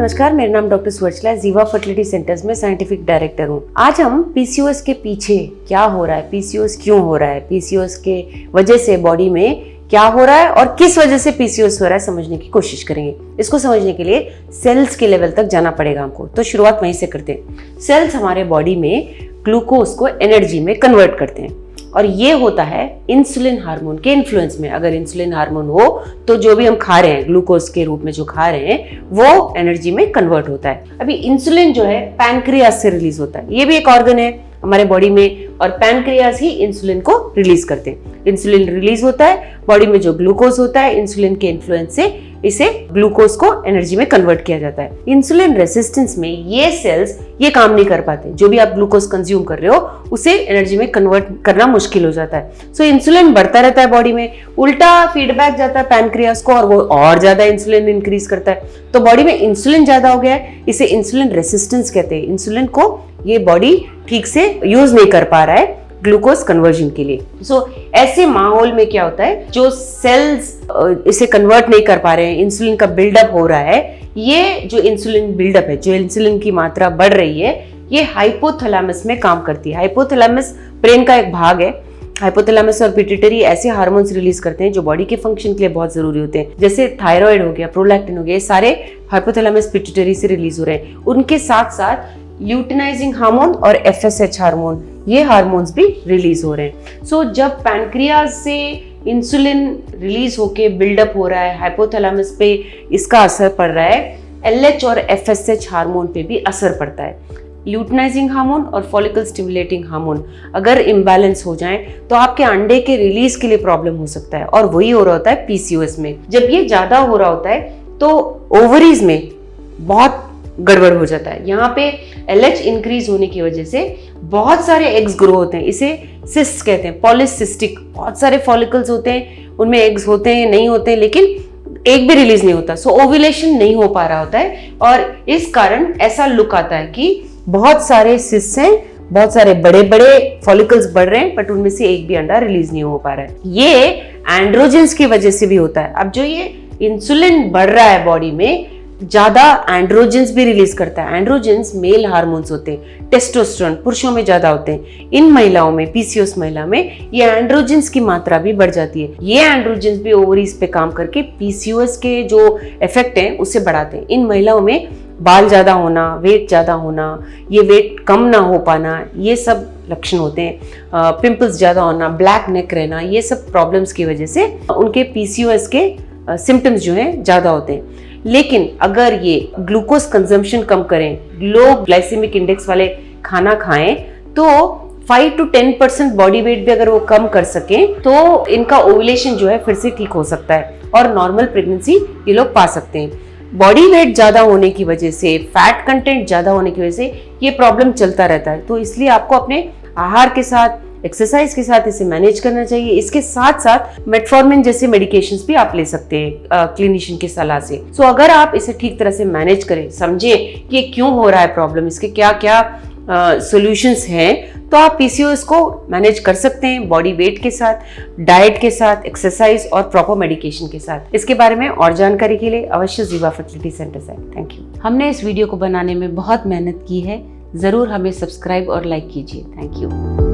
नमस्कार, मेरा नाम डॉक्टर सुवर्चला, जीवा फर्टिलिटी सेंटर्स में साइंटिफिक डायरेक्टर हूँ। आज हम पीसीओएस के पीछे क्या हो रहा है, पीसीओएस क्यों हो रहा है, पीसीओएस के वजह से बॉडी में क्या हो रहा है और किस वजह से पीसीओएस हो रहा है समझने की कोशिश करेंगे। इसको समझने के लिए सेल्स के लेवल तक जाना पड़ेगा हमको, तो शुरुआत वहीं से करते हैं। सेल्स हमारे बॉडी में ग्लूकोज को एनर्जी में कन्वर्ट करते हैं और ये होता है इंसुलिन हार्मोन के इन्फ्लुएंस में। अगर इंसुलिन हार्मोन हो तो जो भी हम खा रहे हैं ग्लूकोज के रूप में जो खा रहे हैं वो एनर्जी में कन्वर्ट होता है। अभी इंसुलिन जो है पैनक्रियास से रिलीज होता है, ये भी एक ऑर्गन है हमारे बॉडी में और पैनक्रियास ही इंसुलिन को रिलीज करते हैं। इंसुलिन रिलीज होता है, बॉडी में जो ग्लूकोज होता है इंसुलिन के इन्फ्लुएंस से इसे ग्लूकोज को एनर्जी में कन्वर्ट किया जाता है। इंसुलिन रेसिस्टेंस में ये सेल्स ये काम नहीं कर पाते, जो भी आप ग्लूकोज कंज्यूम कर रहे हो उसे एनर्जी में कन्वर्ट करना मुश्किल हो जाता है। सो इंसुलिन बढ़ता रहता है बॉडी में, उल्टा फीडबैक जाता है पैनक्रियास को और वो और ज्यादा इंसुलिन इंक्रीज करता है। तो बॉडी में इंसुलिन ज्यादा हो गया है, इसे इंसुलिन रेसिस्टेंस कहते हैं। इंसुलिन को ये बॉडी ठीक से यूज नहीं कर पा रहा है ग्लूकोज कन्वर्जन के लिए। ऐसे माहौल में क्या होता है, जो सेल्स इसे कन्वर्ट नहीं कर पा रहे हैं, इंसुलिन का बिल्डअप हो रहा है, ये जो इंसुलिन बिल्डअप है, जो इंसुलिन की मात्रा बढ़ रही है, ये हाइपोथैलेमस में काम करती है। हाइपोथैलेमस ब्रेन का एक भाग है। हाइपोथैलेमस और पिट्यूटरी ऐसे हार्मोन्स रिलीज करते हैं जो बॉडी के फंक्शन के लिए बहुत जरूरी होते हैं, जैसे थायराइड हो गया, प्रोलैक्टिन हो गया, ये सारे हाइपोथैलेमस पिट्यूटरी से रिलीज हो रहे हैं। उनके साथ साथ ल्यूटिनाइजिंग हार्मोन और एफएसएच हार्मोन, ये हार्मोन्स भी रिलीज हो रहे हैं। सो जब पैनक्रियाज से इंसुलिन रिलीज होके बिल्डअप हो रहा है, हाइपोथैलेमस पे इसका असर पड़ रहा है, एलएच और एफएसएच हार्मोन पे भी असर पड़ता है। ल्यूटिनाइजिंग हार्मोन और फॉलिकल स्टिमुलेटिंग हार्मोन अगर इम्बैलेंस हो जाएं तो आपके अंडे के रिलीज के लिए प्रॉब्लम हो सकता है और वही हो रहा होता है पीसीओएस में। जब ये ज्यादा हो रहा होता है तो ओवरीज में बहुत गड़बड़ हो जाता है। यहाँ पे एलएच इंक्रीज होने की वजह से बहुत सारे एग्स ग्रो होते हैं, इसे सिस्ट कहते हैं, पॉलिसिस्टिक। बहुत सारे फॉलिकल्स होते हैं, उनमें एग्स होते हैं, नहीं होते हैं, लेकिन एक भी रिलीज नहीं होता। सो ओव्यूलेशन नहीं हो पा रहा होता है और इस कारण ऐसा लुक आता है कि बहुत सारे सिस्ट हैं, बहुत सारे बड़े बड़े फॉलिकल्स बढ़ रहे हैं, बट उनमें से एक भी अंडा रिलीज नहीं हो पा रहा है। ये एंड्रोजेंस की वजह से भी होता है। अब जो ये इंसुलिन बढ़ रहा है बॉडी में, ज्यादा एंड्रोजेंस भी रिलीज करता है। एंड्रोजेंस मेल हार्मोन्स होते हैं, टेस्टोस्टेरोन पुरुषों में ज्यादा होते हैं। इन महिलाओं में, पीसीओएस महिला में, ये एंड्रोजेंस की मात्रा भी बढ़ जाती है। ये एंड्रोजेंस भी ओवरीज पे काम करके पीसीओएस के जो इफेक्ट हैं उसे बढ़ाते हैं। इन महिलाओं में बाल ज्यादा होना, वेट ज्यादा होना, ये वेट कम ना हो पाना, ये सब लक्षण होते हैं। पिंपल्स ज्यादा होना, ब्लैक नेक रहना, ये सब प्रॉब्लम्स की वजह से उनके पीसीओएस के सिम्टम्स जो हैं ज्यादा होते हैं। लेकिन अगर ये ग्लूकोज कंजम्पशन कम करें, लो ग्लाइसेमिक इंडेक्स वाले खाना खाएं, तो 5 to 10% बॉडी वेट भी अगर वो कम कर सकें तो इनका ओव्यूलेशन जो है फिर से ठीक हो सकता है और नॉर्मल प्रेगनेंसी ये लोग पा सकते हैं। बॉडी वेट ज्यादा होने की वजह से, फैट कंटेंट ज्यादा होने की वजह से ये प्रॉब्लम चलता रहता है। तो इसलिए आपको अपने आहार के साथ, एक्सरसाइज के साथ इसे मैनेज करना चाहिए। इसके साथ साथ मेटफॉर्मिन जैसे मेडिकेशंस भी आप ले सकते हैं क्लिनिशियन की सलाह से। सो अगर आप इसे ठीक तरह से मैनेज करें, समझें कि ये क्यों हो रहा है प्रॉब्लम, इसके क्या क्या सॉल्यूशंस हैं, तो आप पीसीओएस को मैनेज कर सकते हैं बॉडी वेट के साथ, डाइट के साथ, एक्सरसाइज और प्रॉपर मेडिकेशन के साथ। इसके बारे में और जानकारी के लिए अवश्य जीवा फर्टिलिटी सेंटर से। Thank you. हमने इस वीडियो को बनाने में बहुत मेहनत की है, जरूर हमें सब्सक्राइब और लाइक कीजिए। Thank you.